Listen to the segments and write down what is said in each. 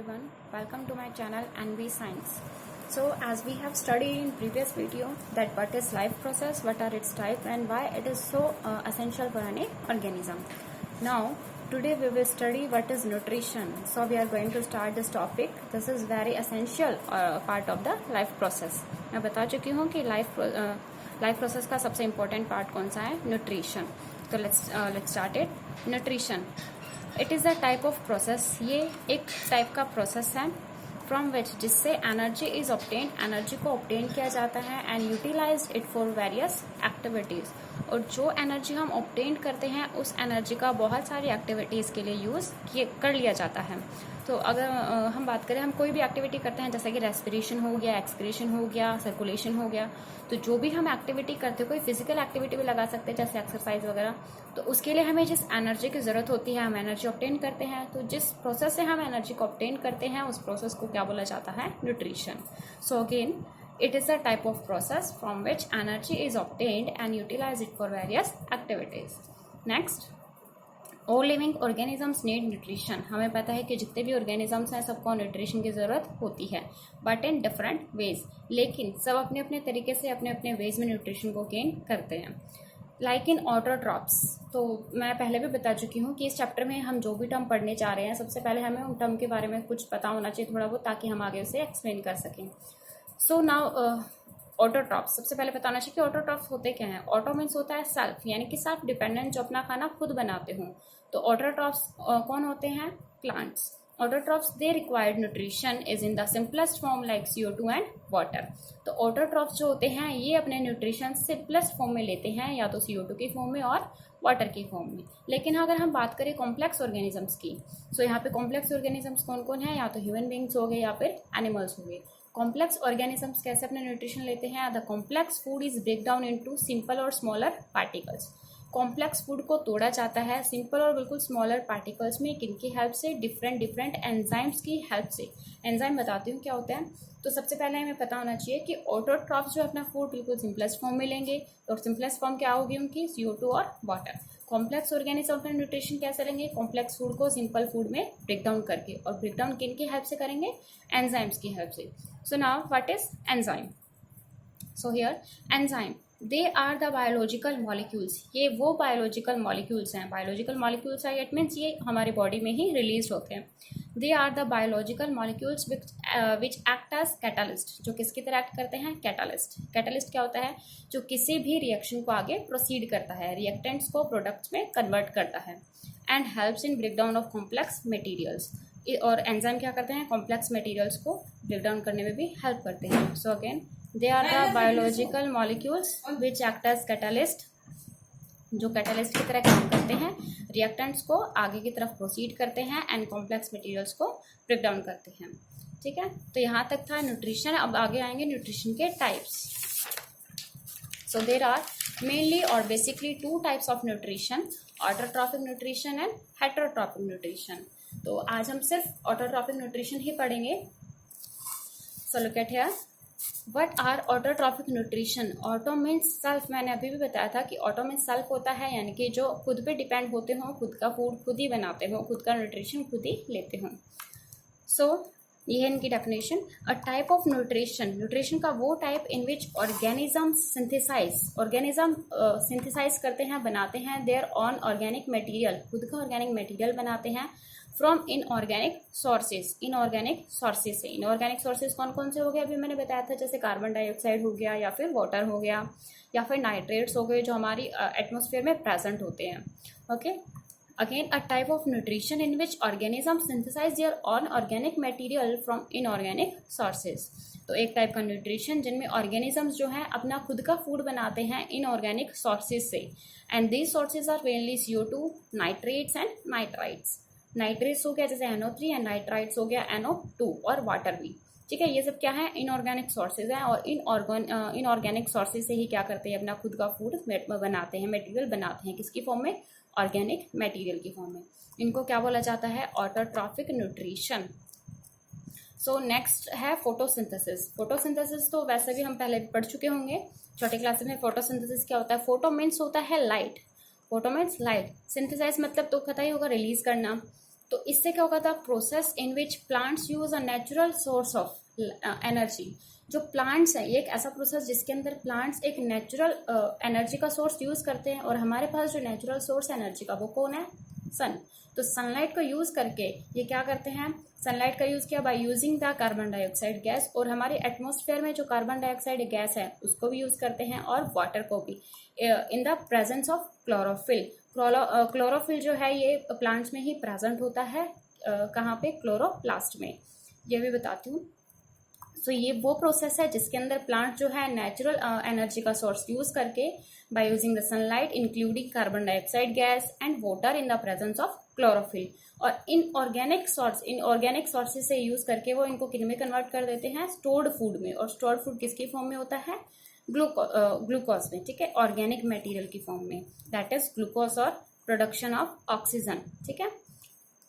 everyone, welcome to my channel NV Science. So as we have studied in previous video that what is life process, what are its type and why it is so essential for any organism. Now today we will study what is nutrition. So we are going to start this topic. This is very essential part of the life process. मैं बता चुकी हूँ कि life process का सबसे important part कौन सा है, न्यूट्रिशन. तो let's start it. Nutrition it is a type of process. ये एक टाइप का प्रोसेस है फ्रॉम विच जिससे एनर्जी इज ऑब्टेन, एनर्जी को ऑब्टेन किया जाता है and utilise it for various activities. और जो एनर्जी हम ऑब्टेन करते हैं उस एनर्जी का बहुत सारी एक्टिविटीज के लिए यूज कर लिया जाता है. तो अगर हम बात करें, हम कोई भी एक्टिविटी करते हैं जैसे कि रेस्पिरेशन हो गया, एक्सक्रीशन हो गया, सर्कुलेशन हो गया, तो जो भी हम एक्टिविटी करते हैं, कोई फिजिकल एक्टिविटी भी लगा सकते हैं जैसे एक्सरसाइज वगैरह, तो उसके लिए हमें जिस एनर्जी की जरूरत होती है हम एनर्जी ऑब्टेन करते हैं. तो जिस प्रोसेस से हम एनर्जी को ऑब्टेन करते हैं उस प्रोसेस को क्या बोला जाता है, nutrition. So again it is a type of process from which energy is obtained and utilized it for various activities. Next, all living organisms need nutrition. हमें पता है कि जितने भी organisms हैं सबको न्यूट्रिशन की ज़रूरत होती है, बट इन डिफरेंट वेज. लेकिन सब अपने अपने तरीके से अपने अपने वेज में न्यूट्रिशन को गेन करते हैं. Like in autotrophs. तो मैं पहले भी बता चुकी हूँ कि इस चैप्टर में हम जो भी टर्म पढ़ने जा रहे हैं सबसे पहले हमें उन टर्म के बारे में कुछ पता होना चाहिए थोड़ा बहुत, ताकि हम आगे उसे एक्सप्लेन कर सकें. So now autotrophs. सबसे पहले बताना चाहिए कि ऑटोट्रॉप्स होते क्या हैं. ऑटो मीन्स होता है सेल्फ, यानी कि सेल्फ डिपेंडेंट, जो अपना खाना खुद बनाते हों. तो ऑटोट्रॉप्स कौन होते हैं, plants. Autotrophs they required nutrition is in the simplest form like CO2 and water. तो ऑटोट्रॉप्स जो होते हैं ये अपने न्यूट्रिशन सिंपलेस्ट फॉर्म में लेते हैं, या तो CO2 की फॉर्म में और वाटर की फॉर्म में. लेकिन अगर हम बात करें कॉम्प्लेक्स ऑर्गेनिजम्स की, सो यहाँ पे कॉम्प्लेक्स ऑर्गेनिजम्स कौन कौन है, या तो ह्यूमन बींग्स हो गए या फिर एनिमल्स हो गए. कॉम्प्लेक्स ऑर्गेनिजम्स कैसे अपने न्यूट्रिशन लेते हैं, the complex food is break down into simple और स्मॉलर पार्टिकल्स. कॉम्प्लेक्स फूड को तोड़ा जाता है सिंपल और बिल्कुल स्मॉलर पार्टिकल्स में. किनकी हेल्प से, डिफरेंट एंजाइम्स की हेल्प से. एंजाइम बताती हूँ क्या होता है. तो सबसे पहले हमें पता होना चाहिए कि ऑटोट्रॉफ्स जो अपना फूड बिल्कुल सिंपलेस्ट फॉर्म में लेंगे, और सिंपलेस्ट फॉर्म क्या होगी उनकी, CO2 और वाटर. कॉम्प्लेक्स ऑर्गेनिज्म अपना न्यूट्रिशन कैसे लेंगे, कॉम्प्लेक्स फूड को सिंपल फूड में ब्रेक डाउन करके. और ब्रेक डाउन किन की हेल्प से करेंगे, एंजाइम्स की हेल्प से. So now what is enzyme. So here enzyme they are the biological molecules. ये वो बायोलॉजिकल मॉलिक्यूल्स हैं. बायोलॉजिकल मॉलिक्यूल्स है, इट मीन्स ये हमारे बॉडी में ही रिलीज होते हैं. They are the biological molecules which act as catalyst. जो किसकी तरह एक्ट करते हैं, कैटालिस्ट. कैटालिस्ट क्या होता है, जो किसी भी रिएक्शन को आगे प्रोसीड करता है, रिएक्टेंट्स को प्रोडक्ट्स में कन्वर्ट करता है. And helps in break down of complex materials. और एंजाइम क्या करते हैं, कॉम्प्लेक्स मटेरियल्स को ब्रेक डाउन करने में भी हेल्प करते हैं. So again they are the biological molecules which act as catalyst, जो कैटालिस्ट की तरह काम करते हैं, रिएक्टेंट्स को आगे की तरफ प्रोसीड करते हैं एंड कॉम्प्लेक्स मटेरियल्स को ब्रेक डाउन करते हैं. ठीक है, तो यहाँ तक था न्यूट्रिशन. अब आगे आएंगे न्यूट्रिशन के types. So there are mainly और basically 2 types of nutrition, autotrophic nutrition and heterotrophic nutrition. तो आज हम सिर्फ ऑटोट्रॉफिक न्यूट्रिशन ही पढ़ेंगे. So look at here, what are autotrophic nutrition. Auto means self. मैंने अभी भी बताया था कि ऑटो मीन्स सेल्फ होता है, यानी कि जो खुद पे डिपेंड होते हों, खुद का फूड खुद ही बनाते हों, खुद का न्यूट्रिशन खुद ही लेते हों. सो ये है इनकी definition. A type of nutrition. Nutrition का वो type in which organism synthesise. Organism synthesise करते हैं, बनाते हैं देयर ऑन ऑर्गेनिक मटेरियल. खुद का ऑर्गेनिक मटेरियल बनाते हैं from inorganic sources. Inorganic sources से. इनऑर्गेनिक सोर्सेज कौन कौन से हो गए, अभी मैंने बताया था, जैसे कार्बन डाइऑक्साइड हो गया, या फिर वाटर हो गया, या फिर नाइट्रेट्स हो गए जो हमारी एटमॉस्फेयर में प्रेजेंट होते हैं. Okay, again a type of nutrition in which organism synthesise their own organic material from inorganic sources. तो एक टाइप का न्यूट्रिशन जिनमें ऑर्गेनिजम्स जो है अपना खुद का फूड बनाते हैं इनऑर्गेनिक सोर्सेज से. And these sources are mainly CO2, nitrates and nitrites. Nitrates हो गया जैसे NO3 एंड नाइट्राइट्स हो गया NO2, और वाटर भी. ठीक है, ये सब क्या है, इनऑर्गेनिक सोर्सेज हैं. और इनऑर्गेनिक सोर्सेज से ही क्या करते हैं, अपना खुद का फूड बनाते हैं, मटेरियल बनाते हैं. किसकी फॉर्म में, ऑर्गेनिक मटेरियल की फॉर्म में. इनको क्या बोला जाता है, ऑटोट्रॉफिक न्यूट्रिशन. सो नेक्स्ट है फोटोसिंथेसिस. फोटोसिंथेसिस तो वैसे भी हम पहले पढ़ चुके होंगे छोटे क्लासेस में. फोटोसिंथेसिस क्या होता है, फोटो मीन्स होता है light. Photo means light, synthesise मतलब तो पता ही होगा, रिलीज करना. तो इससे क्या होगा था, process in which plants use a natural source of energy. जो प्लांट्स है, ये एक ऐसा प्रोसेस जिसके अंदर प्लांट्स एक नेचुरल एनर्जी का सोर्स यूज करते हैं, और हमारे पास जो नेचुरल सोर्स एनर्जी का वो कौन है, सन। तो सनलाइट को यूज करके ये क्या करते हैं, सनलाइट का यूज किया by using the carbon dioxide gas, और हमारे एटमॉस्फेयर में जो कार्बन डाइऑक्साइड गैस है उसको भी यूज करते हैं, और वाटर को भी, in the presence of chlorophyll. Chlorophyll जो है ये प्लांट्स में ही प्रेजेंट होता है, कहाँ पे, क्लोरोप्लास्ट में। ये भी बताती हूँ। सो ये वो प्रोसेस है जिसके अंदर प्लांट जो है नेचुरल एनर्जी का सोर्स यूज करके by using the sunlight including carbon dioxide gas and water in the presence of chlorophyll, और इनऑर्गेनिक सोर्सेज से यूज करके वो इनको किन में कन्वर्ट कर देते हैं, स्टोर्ड फूड में। और स्टोर्ड फूड किसकी फॉर्म में होता है, ग्लूकोज में, ठीक है, ऑर्गेनिक मटेरियल की फॉर्म में, दैट इज ग्लूकोज, और प्रोडक्शन ऑफ ऑक्सीजन, ठीक है।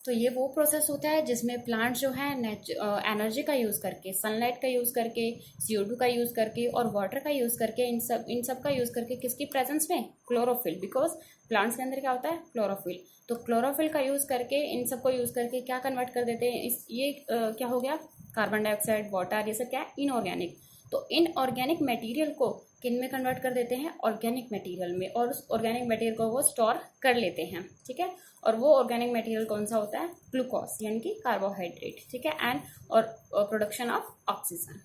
तो ये वो प्रोसेस होता है जिसमें प्लांट जो है एनर्जी का यूज करके, सनलाइट का यूज करके, CO2 का यूज करके, और वाटर का यूज करके, इन सब का यूज करके, किसकी प्रेजेंस में, क्लोरोफिल, बिकॉज प्लांट्स के अंदर क्या होता है, क्लोरोफिल। तो क्लोरोफिल का यूज करके, इन सबको यूज करके क्या कन्वर्ट कर देते हैं, ये क्या हो गया, कार्बन डाइऑक्साइड, वाटर, ये सब क्या है, इनऑर्गेनिक। तो इनऑर्गेनिक मटेरियल को किन में कन्वर्ट कर देते हैं, ऑर्गेनिक मटेरियल में, और उस ऑर्गेनिक मटेरियल को वो स्टोर कर लेते हैं, ठीक है। और वो ऑर्गेनिक मटेरियल कौन सा होता है, ग्लूकोज, यानी कि कार्बोहाइड्रेट, ठीक है, एंड और production of oxygen.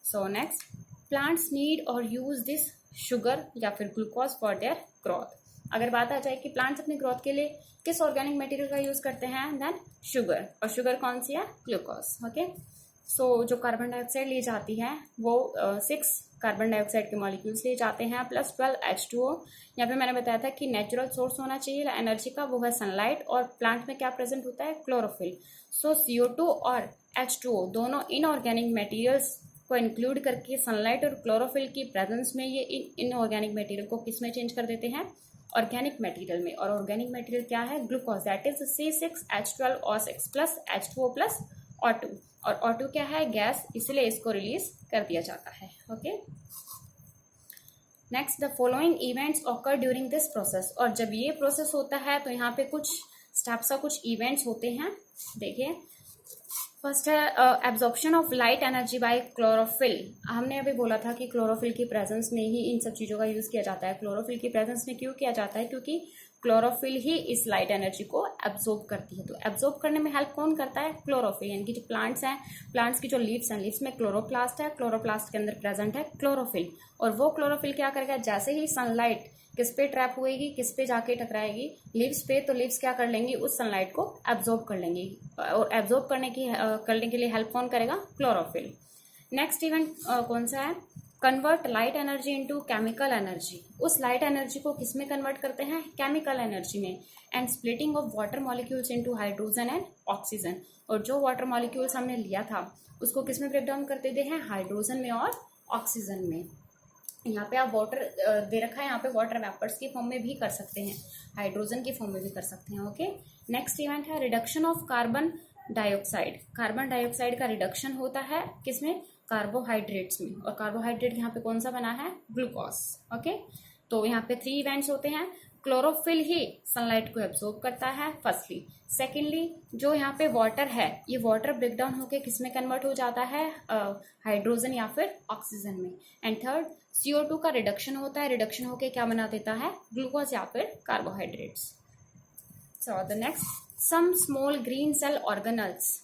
So next, plants need और यूज दिस शुगर या फिर ग्लूकोज फॉर देयर ग्रोथ। अगर बात आ जाए कि प्लांट्स अपनी ग्रोथ के लिए किस ऑर्गेनिक मटेरियल का यूज करते हैं, देन शुगर, और शुगर कौन सी है, ग्लूकोज, ओके। सो जो कार्बन डाइऑक्साइड ले जाती है वो 6 कार्बन डाइऑक्साइड के मॉलिक्यूल्स ले जाते हैं, प्लस 12 H2O। यहाँ पे मैंने बताया था कि नेचुरल सोर्स होना चाहिए एनर्जी का, वो है सनलाइट, और प्लांट में क्या प्रेजेंट होता है, क्लोरोफिल। सो CO2 और H2O दोनों इनऑर्गेनिक मटेरियल्स को इंक्लूड करके सनलाइट और क्लोरोफिल की प्रेजेंस में ये इनऑर्गेनिक मटेरियल को किस में चेंज कर देते हैं, ऑर्गेनिक मटेरियल में। और ऑर्गेनिक मटेरियल क्या है, glucose, that is C6H12O6 plus H2O plus O2, और O2 क्या है, गैस, इसलिए इसको रिलीज कर दिया जाता है, okay. Next, the following events occur during this process. और जब ये प्रोसेस होता है तो यहाँ पे कुछ स्टेप्स का कुछ इवेंट्स होते हैं, देखिए। फर्स्ट है absorption of light energy by chlorophyll. हमने अभी बोला था कि क्लोरोफिल की प्रेजेंस में ही इन सब चीजों का यूज किया जाता है। क्लोरोफिल की प्रेजेंस में क्यों किया जाता है, क्योंकि क्लोरोफिल ही इस लाइट एनर्जी को एब्जॉर्ब करती है। तो एब्जॉर्ब करने में हेल्प कौन करता है, क्लोरोफिल, यानी कि जो प्लांट्स हैं, प्लांट्स की जो लीव्स हैं, लीव्स में क्लोरोप्लास्ट है, क्लोरोप्लास्ट के अंदर प्रेजेंट है क्लोरोफिल, और वो क्लोरोफिल क्या करेगा, जैसे ही सनलाइट किस पे ट्रैप होएगी, किस पे जाके टकराएगी, लीव्स पे, तो लीव्स क्या कर लेंगी, उस सनलाइट को एब्जॉर्ब कर लेंगी, और एब्जॉर्ब करने के लिए हेल्प कौन करेगा, क्लोरोफिल। नेक्स्ट इवेंट कौन सा है, convert light energy into chemical energy. उस लाइट एनर्जी को किस में कन्वर्ट करते हैं, केमिकल एनर्जी में। And splitting of water molecules into hydrogen and oxygen. और जो वाटर मॉलिक्यूल्स हमने लिया था उसको किस में ब्रेक डाउन कर देते हैं, हाइड्रोजन में और ऑक्सीजन में। यहाँ पे आप वाटर दे रखा है, यहाँ पे वाटर वेपर्स की फॉर्म में भी कर सकते हैं, हाइड्रोजन की फॉर्म में भी कर सकते हैं, ओके। नेक्स्ट इवेंट है reduction of carbon dioxide. Carbon dioxide का रिडक्शन होता है किसमें, कार्बोहाइड्रेट्स में, और कार्बोहाइड्रेट यहाँ पे कौन सा बना है, ग्लूकोज, ओके। तो यहाँ पे 3 इवेंट्स होते हैं। क्लोरोफिल ही सनलाइट को एब्जॉर्ब करता है, फर्स्टली। सेकेंडली, जो यहाँ पे वाटर है, ये वाटर ब्रेक डाउन होकर किसमें कन्वर्ट हो जाता है, हाइड्रोजन या फिर ऑक्सीजन में। एंड थर्ड, CO2 का रिडक्शन होता है, रिडक्शन होकर क्या बना देता है, ग्लूकोज या फिर carbohydrates. So the next, some small green cell organelles.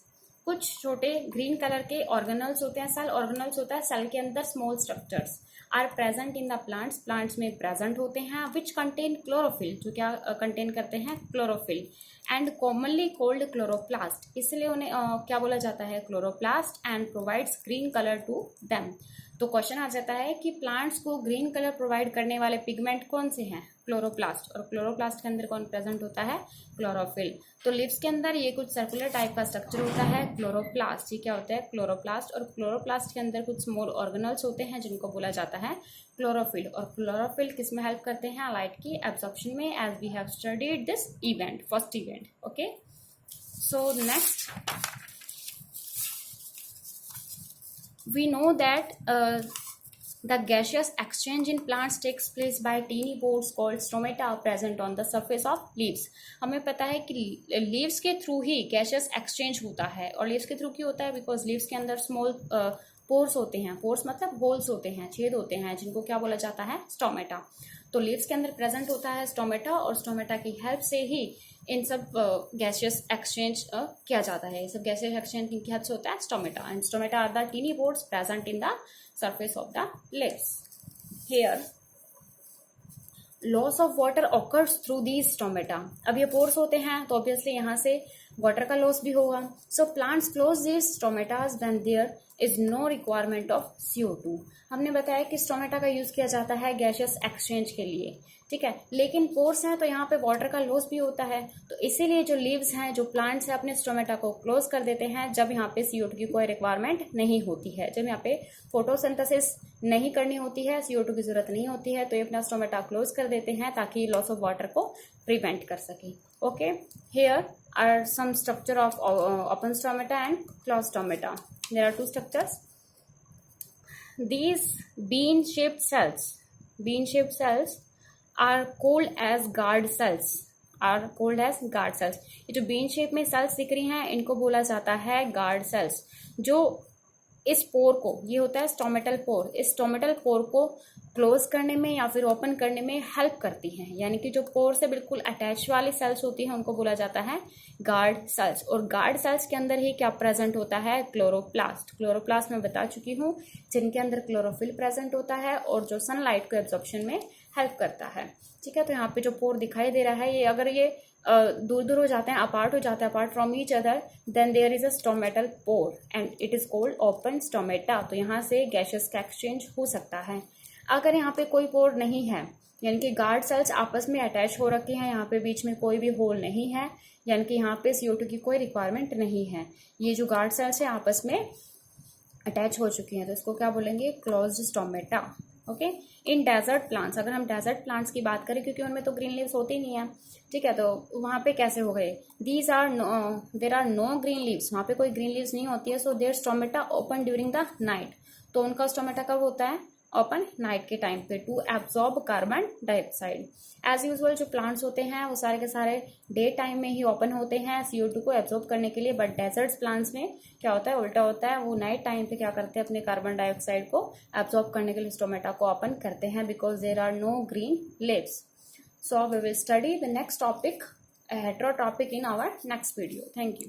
कुछ छोटे ग्रीन कलर के ऑर्गेनल्स होते हैं, सेल ऑर्गेनल्स होता है, सेल के अंदर small structures are present in the plants, plants में प्रेजेंट होते हैं, विच कंटेन क्लोरोफिल, जो क्या कंटेन करते हैं, chlorophyll, and commonly called chloroplast, इसलिए उन्हें क्या बोला जाता है, chloroplast, and provides green colour to them. तो क्वेश्चन आ जाता है कि प्लांट्स को ग्रीन कलर प्रोवाइड करने वाले पिगमेंट कौन से हैं, क्लोरोप्लास्ट, और क्लोरोप्लास्ट के अंदर कौन प्रेजेंट होता है, क्लोरोफिल। तो लीव्स के अंदर ये कुछ सर्कुलर टाइप का स्ट्रक्चर होता है, क्लोरोप्लास्ट, ये क्या होता है, क्लोरोप्लास्ट, और क्लोरोप्लास्ट के अंदर कुछ स्मॉल ऑर्गेनल्स होते हैं जिनको बोला जाता है क्लोरोफिल। और क्लोरोफिल किस में हेल्प करते हैं, लाइट की एब्जॉर्प्शन में, as we have studied this event, first event, okay. So next, we know that The gaseous exchange in plants takes place by teeny pores called stomata present on the surface of leaves. हमें पता है कि leaves के through ही gaseous exchange होता है, और leaves के through क्यों होता है? बिकॉज लीव्स के अंदर स्मॉल पोर्स होते हैं. पोर्स मतलब होल्स होते हैं, छेद होते हैं, जिनको क्या बोला जाता है? स्टोमेटा. तो लीव्स के अंदर प्रेजेंट होता है स्टोमेटा, और स्टोमेटा की हेल्प से ही इन सब गैसियस एक्सचेंज किया जाता है. ये सब गैसियस एक्सचेंज किनकी हेल्प से होता है? Stomata. And stomata are the tiny pores present in the surface of the leaves. Here loss of water occurs through these stomata. अब ये पोर्स होते हैं तो ऑब्वियसली यहाँ से वाटर का लॉस भी होगा. So plants close these stomatas when there is no requirement of CO2. हमने बताया कि स्टोमेटा का यूज किया जाता है गैसियस एक्सचेंज के लिए, ठीक है. लेकिन पोर्स हैं तो यहाँ पे वाटर का लॉस भी होता है, तो इसीलिए जो लीव्स हैं, जो प्लांट्स हैं, अपने स्टोमेटा को क्लोज कर देते हैं जब यहाँ पे CO2 की कोई रिक्वायरमेंट नहीं होती है. जब यहाँ पे फोटोसिंथेसिस नहीं करनी होती है, CO2 की जरूरत नहीं होती है, तो ये अपना स्टोमेटा क्लोज कर देते हैं ताकि लॉस ऑफ वाटर को प्रिवेंट कर सके. Okay, here are some structure of open stomata and close stomata. There are two structures. These bean-shaped cells are called as guard cells. ये जो बीन शेप में सेल्स दिख रही हैं, इनको बोला जाता है गार्ड सेल्स, जो इस पोर को, ये होता है स्टोमेटल पोर, इस स्टोमेटल पोर को क्लोज करने में या फिर ओपन करने में हेल्प करती हैं. यानी कि जो पोर से बिल्कुल अटैच वाली सेल्स होती हैं उनको बोला जाता है गार्ड सेल्स. और गार्ड सेल्स के अंदर ही क्या प्रेजेंट होता है? क्लोरोप्लास्ट मैं बता चुकी हूँ, जिनके अंदर क्लोरोफिल प्रेजेंट होता है और जो सनलाइट को एब्जॉर्प्शन में हेल्प करता है, ठीक है. तो यहाँ पे जो पोर दिखाई दे रहा है, ये अगर ये दूर दूर हो जाते हैं, अपार्ट हो जाते हैं, apart from each other, then there is a stomatal pore and it is called open stomata. तो यहाँ से गैसेस का एक्सचेंज हो सकता है. अगर यहाँ पे कोई पोर नहीं है, यानी कि गार्ड सेल्स आपस में अटैच हो रखी हैं, यहाँ पे बीच में कोई भी होल नहीं है, यानी कि यहाँ पे CO2 की कोई रिक्वायरमेंट नहीं है, ये जो गार्ड सेल्स है आपस में अटैच हो चुकी हैं, तो इसको क्या बोलेंगे? Closed stomata. Okay. In desert plants, अगर हम डेजर्ट प्लांट्स की बात करें, क्योंकि उनमें तो ग्रीन लीव्स होती नहीं है, ठीक है, तो वहां पे कैसे हो गए? There are no green leaves, वहां पे कोई ग्रीन लीव्स नहीं होती है. So their stomata open during the night. तो उनका स्टोमेटा कब होता है? ओपन नाइट के टाइम पे, to absorb carbon dioxide. As usual जो प्लांट्स होते हैं वो सारे के सारे डे टाइम में ही ओपन होते हैं CO2 को एब्जॉर्ब करने के लिए. बट डेजर्ट प्लांट्स में क्या होता है? उल्टा होता है. वो नाइट टाइम पे क्या करते हैं? अपने कार्बन डाइऑक्साइड को एब्जॉर्ब करने के लिए स्टोमेटा को ओपन करते हैं, because there are no green leaves. So we will study the next topic, hetero topic, in our next video. Thank you.